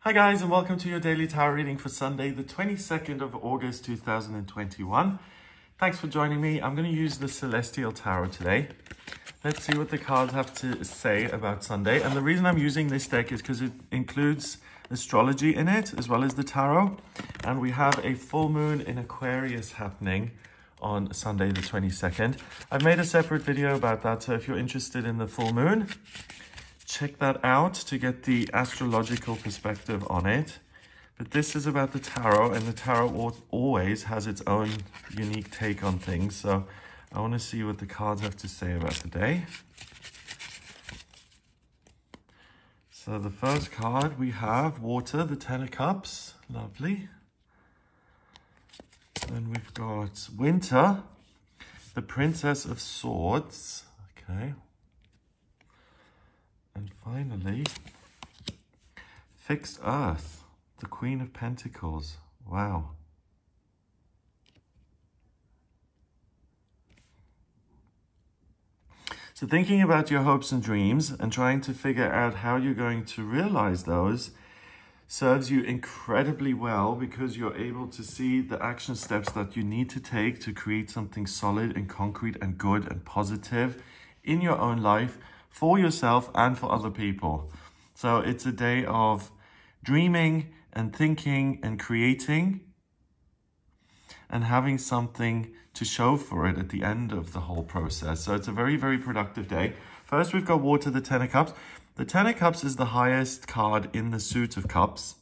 Hi guys, and welcome to your daily tarot reading for Sunday, the 22nd of August 2021. Thanks for joining me. I'm going to use the Celestial Tarot today. Let's see what the cards have to say about Sunday. And the reason I'm using this deck is because it includes astrology in it, as well as the tarot. And we have a full moon in Aquarius happening on Sunday the 22nd. I've made a separate video about that, so if you're interested in the full moon, check that out to get the astrological perspective on it. But this is about the tarot, and the tarot always has its own unique take on things. So I want to see what the cards have to say about today. So the first card we have Water, the Ten of Cups. Lovely. Then we've got Winter, the Princess of Swords. Okay. And finally, Fixed Earth, the Queen of Pentacles. Wow. So thinking about your hopes and dreams and trying to figure out how you're going to realize those serves you incredibly well, because you're able to see the action steps that you need to take to create something solid and concrete and good and positive in your own life, for yourself and for other people. So it's a day of dreaming and thinking and creating and having something to show for it at the end of the whole process. So it's a very, very productive day. First, we've got Water, the Ten of Cups. The Ten of Cups is the highest card in the suit of cups.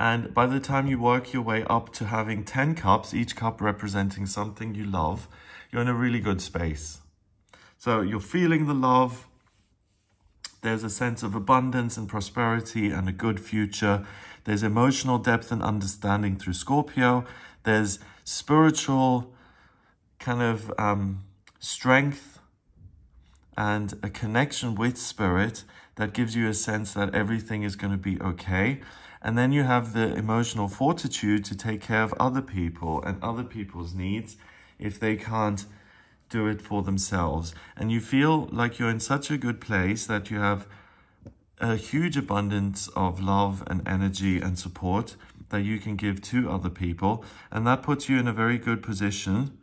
And by the time you work your way up to having 10 cups, each cup representing something you love, you're in a really good space. So you're feeling the love. There's a sense of abundance and prosperity and a good future. There's emotional depth and understanding through Scorpio. There's spiritual kind of strength and a connection with spirit that gives you a sense that everything is going to be okay. And then you have the emotional fortitude to take care of other people and other people's needs if they can't do it for themselves. And you feel like you're in such a good place that you have a huge abundance of love and energy and support that you can give to other people. And that puts you in a very good position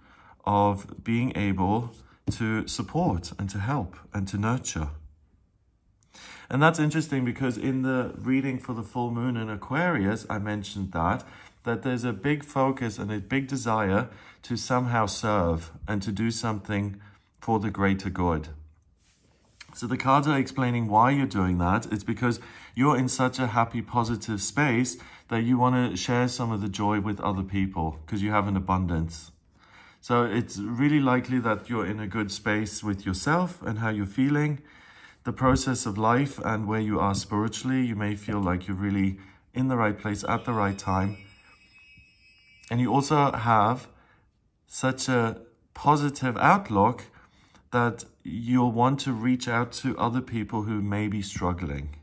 of being able to support and to help and to nurture. And that's interesting because in the reading for the full moon in Aquarius, I mentioned that there's a big focus and a big desire to somehow serve and to do something for the greater good. So the cards are explaining why you're doing that. It's because you're in such a happy, positive space that you want to share some of the joy with other people because you have an abundance. So it's really likely that you're in a good space with yourself and how you're feeling, the process of life and where you are spiritually. You may feel like you're really in the right place at the right time. And you also have such a positive outlook that you'll want to reach out to other people who may be struggling.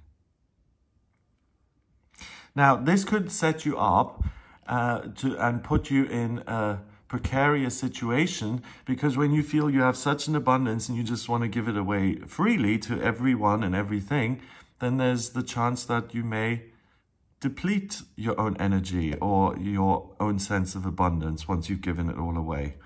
Now, this could set you up and put you in a precarious situation, because when you feel you have such an abundance and you just want to give it away freely to everyone and everything, then there's the chance that you may deplete your own energy or your own sense of abundance once you've given it all away.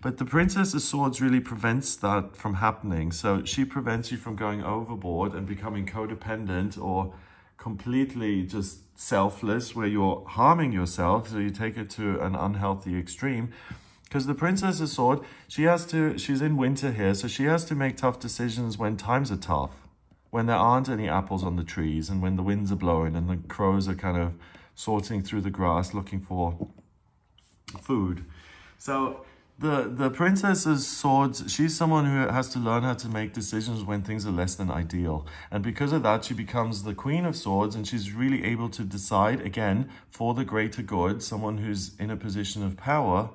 But the Princess of Swords really prevents that from happening. So she prevents you from going overboard and becoming codependent or completely just selfless, where you're harming yourself, so you take it to an unhealthy extreme. Because the Princess of Swords, she's in winter here, so she has to make tough decisions when times are tough, when there aren't any apples on the trees and when the winds are blowing and the crows are kind of sorting through the grass looking for food. So the Princess of Swords, she's someone who has to learn how to make decisions when things are less than ideal. And because of that, she becomes the Queen of Swords, and she's really able to decide, again, for the greater good, someone who's in a position of power,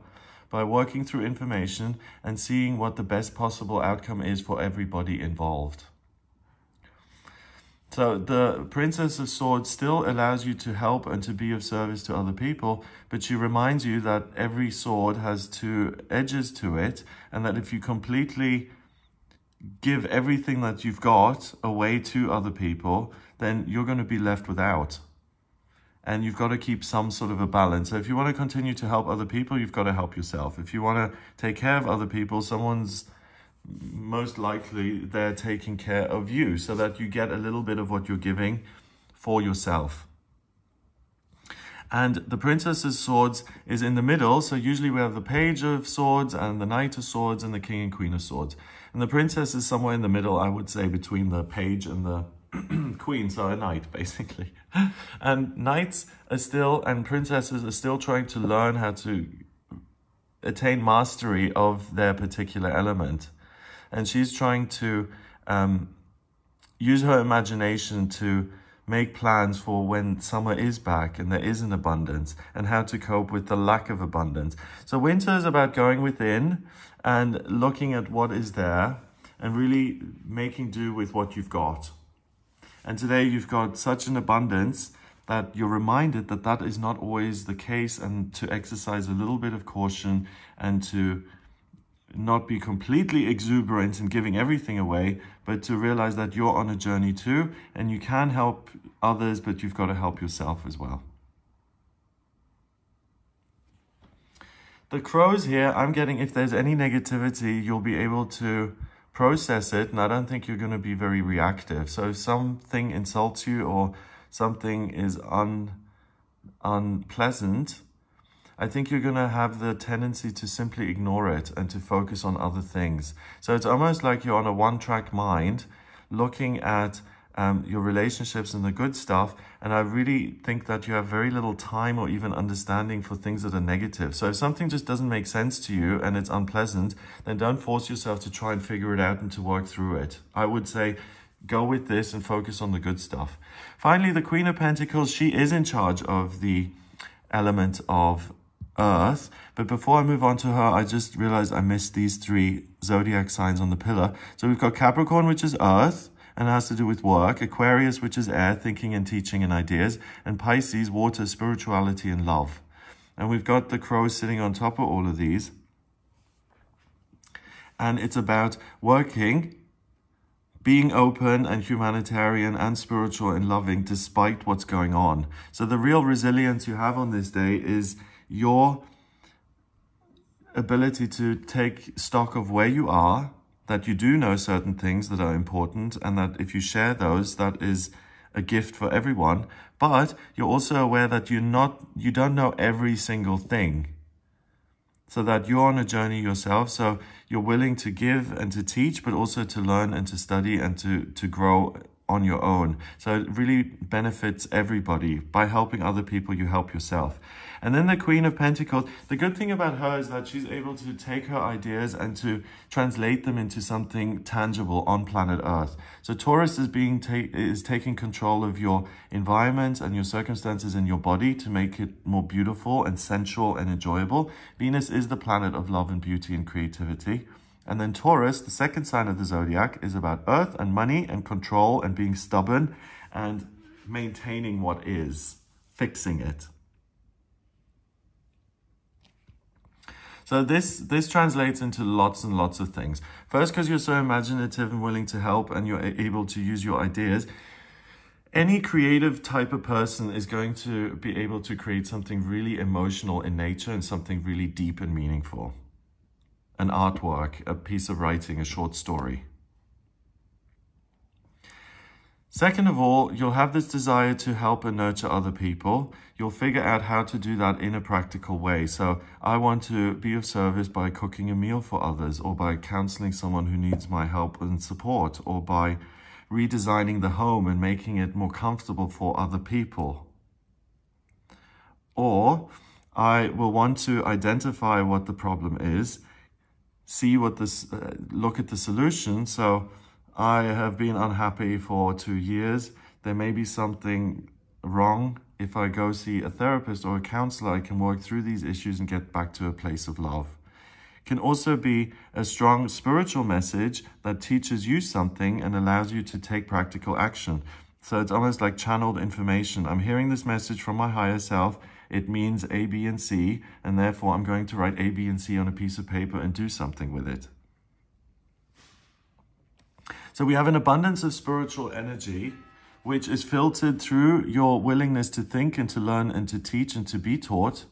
by working through information and seeing what the best possible outcome is for everybody involved. So the Princess of Swords still allows you to help and to be of service to other people, but she reminds you that every sword has two edges to it, and that if you completely give everything that you've got away to other people, then you're going to be left without. And you've got to keep some sort of a balance. So if you want to continue to help other people, you've got to help yourself. If you want to take care of other people, someone's most likely they're taking care of you, so that you get a little bit of what you're giving for yourself. And the Princess of Swords is in the middle. So usually we have the Page of Swords and the Knight of Swords and the King and Queen of Swords. And the Princess is somewhere in the middle, I would say, between the Page and the Queen, so a Knight, basically. And Knights are still, and Princesses are still trying to learn how to attain mastery of their particular element. And she's trying to use her imagination to make plans for when summer is back and there is an abundance, and how to cope with the lack of abundance. So winter is about going within and looking at what is there and really making do with what you've got. And today you've got such an abundance that you're reminded that that is not always the case, and to exercise a little bit of caution and to not be completely exuberant and giving everything away, but to realize that you're on a journey too, and you can help others, but you've got to help yourself as well. The crows here, I'm getting, if there's any negativity, you'll be able to process it, and I don't think you're going to be very reactive. So if something insults you or something is unpleasant, I think you're going to have the tendency to simply ignore it and to focus on other things. So it's almost like you're on a one-track mind, looking at your relationships and the good stuff. And I really think that you have very little time or even understanding for things that are negative. So if something just doesn't make sense to you and it's unpleasant, then don't force yourself to try and figure it out and to work through it. I would say go with this and focus on the good stuff. Finally, the Queen of Pentacles, she is in charge of the element of Earth. But before I move on to her, I just realized I missed these 3 zodiac signs on the pillar. So we've got Capricorn, which is Earth and has to do with work. Aquarius, which is air, thinking and teaching and ideas. And Pisces, water, spirituality and love. And we've got the crows sitting on top of all of these. And it's about working, being open and humanitarian and spiritual and loving despite what's going on. So the real resilience you have on this day is your ability to take stock of where you are, that you do know certain things that are important, and that if you share those, that is a gift for everyone. But you're also aware that you don't know every single thing, so that you're on a journey yourself. So you're willing to give and to teach, but also to learn and to study and to grow on your own. So it really benefits everybody. By helping other people, you help yourself. And then the Queen of Pentacles, the good thing about her is that she's able to take her ideas and to translate them into something tangible on planet Earth. So Taurus is taking control of your environment and your circumstances in your body to make it more beautiful and sensual and enjoyable. Venus is the planet of love and beauty and creativity. And then Taurus, the second sign of the zodiac, is about earth and money and control and being stubborn and maintaining what is, fixing it. So this translates into lots and lots of things. First, because you're so imaginative and willing to help and you're able to use your ideas. Any creative type of person is going to be able to create something really emotional in nature and something really deep and meaningful. An artwork, a piece of writing, a short story. Second of all, you'll have this desire to help and nurture other people. You'll figure out how to do that in a practical way. So I want to be of service by cooking a meal for others, or by counseling someone who needs my help and support, or by redesigning the home and making it more comfortable for other people. Or I will want to identify what the problem is, see what look at the solution. So I have been unhappy for 2 years. There may be something wrong. If I go see a therapist or a counselor, I can work through these issues and get back to a place of love. It can also be a strong spiritual message that teaches you something and allows you to take practical action. So it's almost like channeled information. I'm hearing this message from my higher self. It means A, B, and C, and therefore I'm going to write A, B, and C on a piece of paper and do something with it. So we have an abundance of spiritual energy which is filtered through your willingness to think and to learn and to teach and to be taught.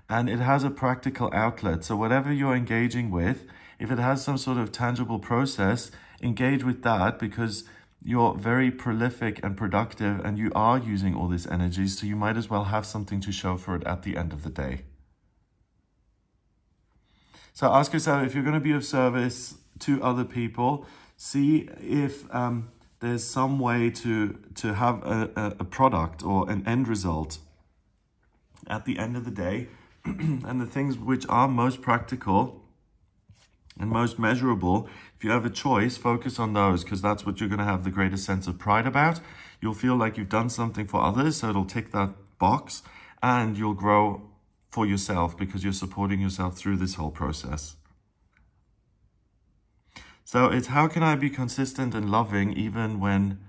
And it has a practical outlet. So whatever you're engaging with, if it has some sort of tangible process, engage with that, because you're very prolific and productive and you are using all this energy. So you might as well have something to show for it at the end of the day. So ask yourself, if you're going to be of service to other people, see if there's some way to have a product or an end result at the end of the day. And the things which are most practical and most measurable, if you have a choice, focus on those, because that's what you're going to have the greatest sense of pride about. You'll feel like you've done something for others, so it'll tick that box, and you'll grow for yourself because you're supporting yourself through this whole process. So it's, how can I be consistent and loving even when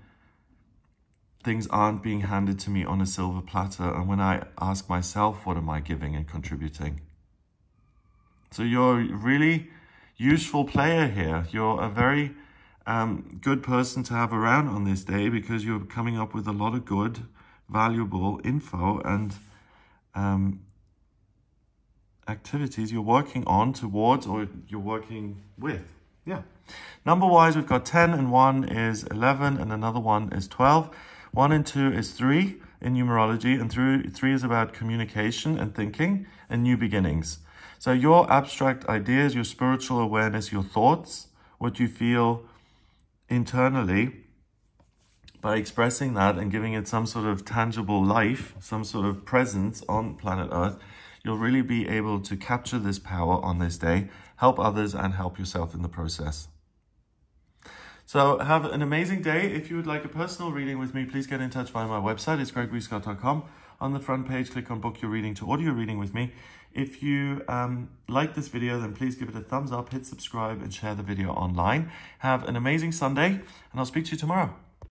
things aren't being handed to me on a silver platter, and when I ask myself, what am I giving and contributing? So you're a really useful player here. You're a very good person to have around on this day, because you're coming up with a lot of good, valuable info and activities you're working on towards, or you're working with. Yeah. Number-wise, we've got 10, and 1 is 11, and another 1 is 12. 1 and 2 is 3 in numerology, and 3 is about communication and thinking and new beginnings. So your abstract ideas, your spiritual awareness, your thoughts, what you feel internally, by expressing that and giving it some sort of tangible life, some sort of presence on planet Earth, you'll really be able to capture this power on this day, help others and help yourself in the process. So have an amazing day. If you would like a personal reading with me, please get in touch via my website. It's gregoryscott.com. On the front page, click on book your reading to order your reading with me. If you like this video, then please give it a thumbs up, hit subscribe and share the video online. Have an amazing Sunday, and I'll speak to you tomorrow.